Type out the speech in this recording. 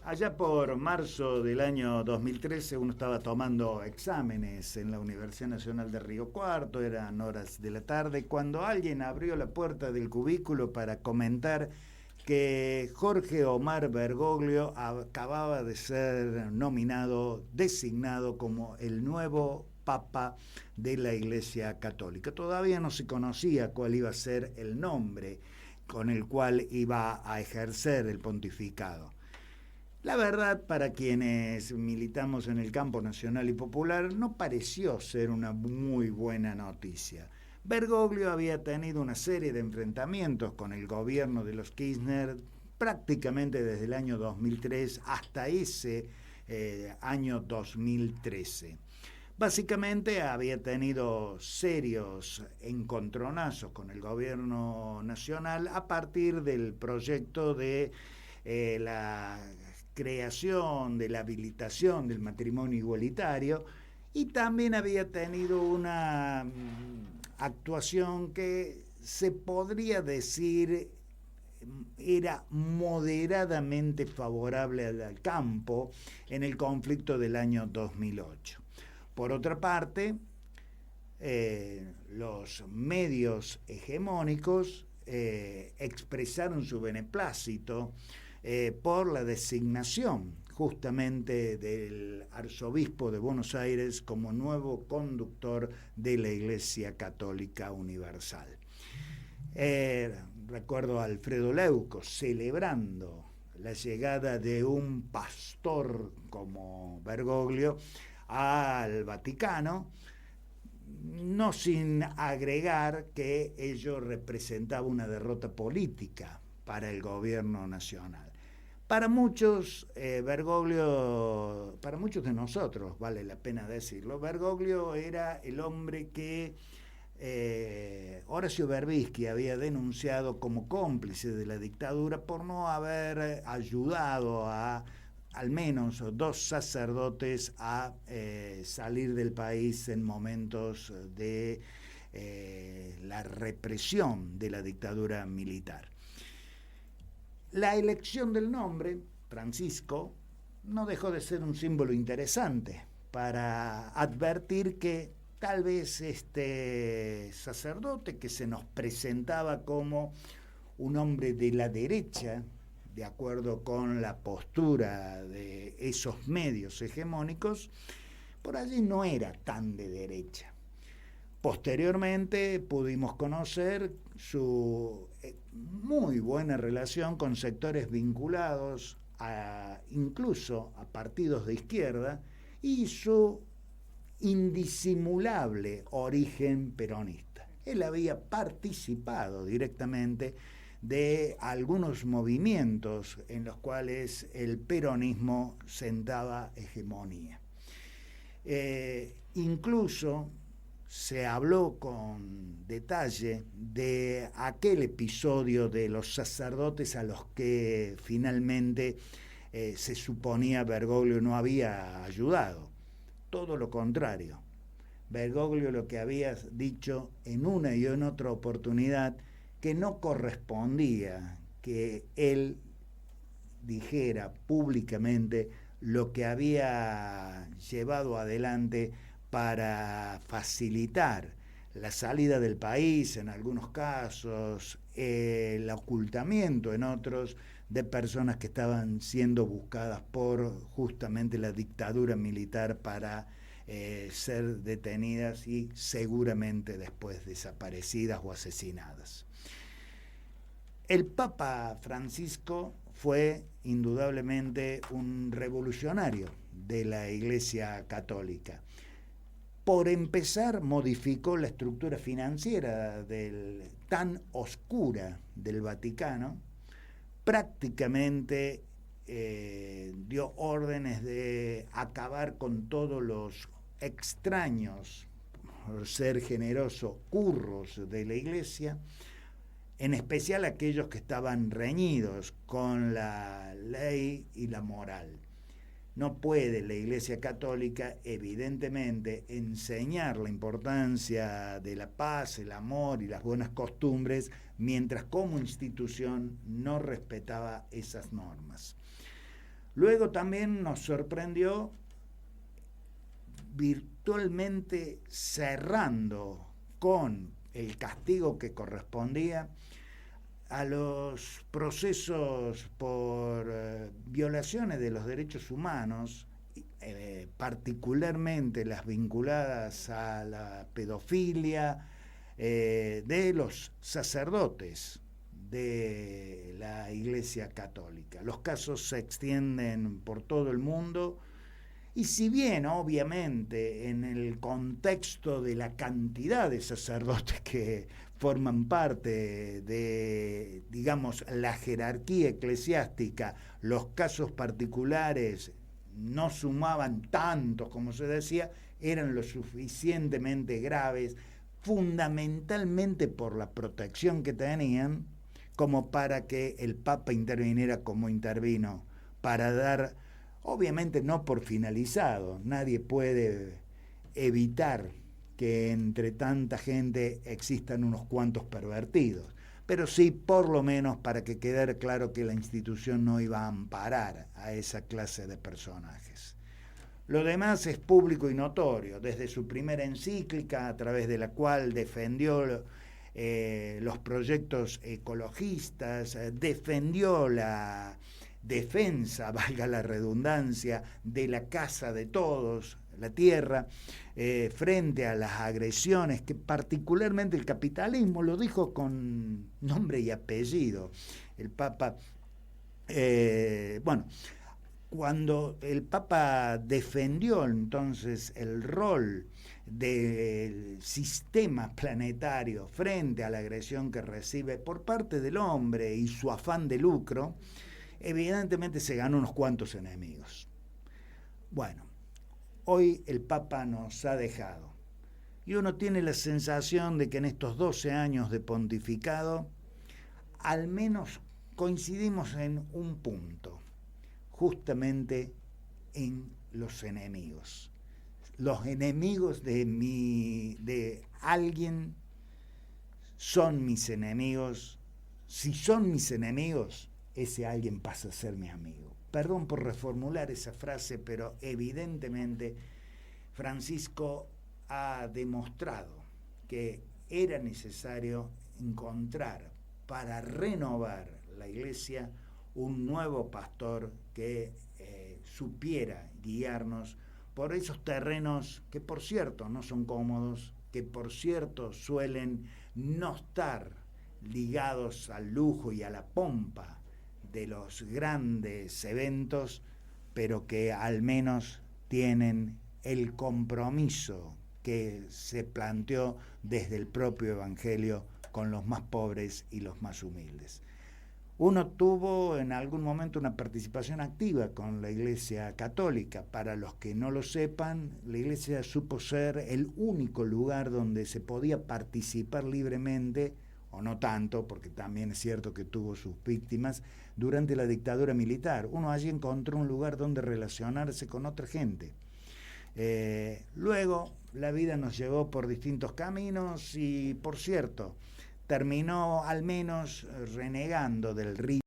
Allá por marzo del año 2013 uno estaba tomando exámenes en la Universidad Nacional de Río Cuarto, eran horas de la tarde, cuando alguien abrió la puerta del cubículo para comentar que Jorge Omar Bergoglio acababa de ser designado como el nuevo Papa de la Iglesia Católica. Todavía no se conocía cuál iba a ser el nombre con el cual iba a ejercer el pontificado. La verdad, para quienes militamos en el campo nacional y popular, no pareció ser una muy buena noticia. Bergoglio había tenido una serie de enfrentamientos con el gobierno de los Kirchner prácticamente desde el año 2003 hasta ese año 2013. Básicamente había tenido serios encontronazos con el gobierno nacional a partir del proyecto de la creación, de la habilitación del matrimonio igualitario, y también había tenido una actuación que se podría decir era moderadamente favorable al campo en el conflicto del año 2008. Por otra parte, los medios hegemónicos expresaron su beneplácito por la designación justamente del arzobispo de Buenos Aires como nuevo conductor de la Iglesia Católica Universal. Recuerdo a Alfredo Leuco celebrando la llegada de un pastor como Bergoglio al Vaticano, no sin agregar que ello representaba una derrota política para el gobierno nacional. Para muchos, Bergoglio, para muchos de nosotros, vale la pena decirlo, Bergoglio era el hombre que Horacio Berbisky había denunciado como cómplice de la dictadura por no haber ayudado a al menos 2 sacerdotes a salir del país en momentos de la represión de la dictadura militar. La elección del nombre, Francisco, no dejó de ser un símbolo interesante para advertir que tal vez este sacerdote que se nos presentaba como un hombre de la derecha, de acuerdo con la postura de esos medios hegemónicos, por allí no era tan de derecha. Posteriormente pudimos conocer su muy buena relación con sectores vinculados incluso a partidos de izquierda y su indisimulable origen peronista. Él había participado directamente de algunos movimientos en los cuales el peronismo sentaba hegemonía. Incluso se habló con detalle de aquel episodio de los sacerdotes a los que finalmente se suponía Bergoglio no había ayudado. Todo lo contrario. Bergoglio lo que había dicho en una y en otra oportunidad que no correspondía que él dijera públicamente lo que había llevado adelante para facilitar la salida del país en algunos casos, el ocultamiento en otros de personas que estaban siendo buscadas por justamente la dictadura militar para ser detenidas y seguramente después desaparecidas o asesinadas. El Papa Francisco fue indudablemente un revolucionario de la Iglesia Católica. Por empezar, modificó la estructura financiera tan oscura del Vaticano, prácticamente dio órdenes de acabar con todos los extraños, por ser generoso, curros de la Iglesia, en especial aquellos que estaban reñidos con la ley y la moral. no puede la Iglesia Católica, evidentemente, enseñar la importancia de la paz, el amor y las buenas costumbres, mientras como institución no respetaba esas normas. Luego también nos sorprendió virtualmente cerrando con el castigo que correspondía a los procesos por violaciones de los derechos humanos, particularmente las vinculadas a la pedofilia, de los sacerdotes de la Iglesia Católica. Los casos se extienden por todo el mundo y si bien obviamente en el contexto de la cantidad de sacerdotes que forman parte de, digamos, la jerarquía eclesiástica, los casos particulares no sumaban tantos como se decía, eran lo suficientemente graves, fundamentalmente por la protección que tenían, como para que el Papa interviniera como intervino, para dar, obviamente no por finalizado, nadie puede evitar que entre tanta gente existan unos cuantos pervertidos, pero sí por lo menos para que quedara claro que la institución no iba a amparar a esa clase de personajes. Lo demás es público y notorio, desde su primera encíclica, a través de la cual defendió los proyectos ecologistas, defendió la defensa, valga la redundancia, de la casa de todos, la tierra, frente a las agresiones que particularmente el capitalismo, lo dijo con nombre y apellido, el Papa, cuando el Papa defendió entonces el rol del sistema planetario frente a la agresión que recibe por parte del hombre y su afán de lucro, evidentemente se ganó unos cuantos enemigos. Bueno, hoy el Papa nos ha dejado y uno tiene la sensación de que en estos 12 años de pontificado al menos coincidimos en un punto, justamente en los enemigos. Los enemigos de alguien son mis enemigos. Si son mis enemigos, ese alguien pasa a ser mi amigo. Perdón por reformular esa frase, pero evidentemente Francisco ha demostrado que era necesario encontrar para renovar la Iglesia un nuevo pastor que supiera guiarnos por esos terrenos que por cierto no son cómodos, que por cierto suelen no estar ligados al lujo y a la pompa de los grandes eventos, pero que al menos tienen el compromiso que se planteó desde el propio Evangelio con los más pobres y los más humildes. Uno tuvo en algún momento una participación activa con la Iglesia Católica. Para los que no lo sepan, la Iglesia supo ser el único lugar donde se podía participar libremente, o no tanto, porque también es cierto que tuvo sus víctimas, durante la dictadura militar. Uno allí encontró un lugar donde relacionarse con otra gente. Luego la vida nos llevó por distintos caminos y, por cierto, terminó al menos renegando del ritmo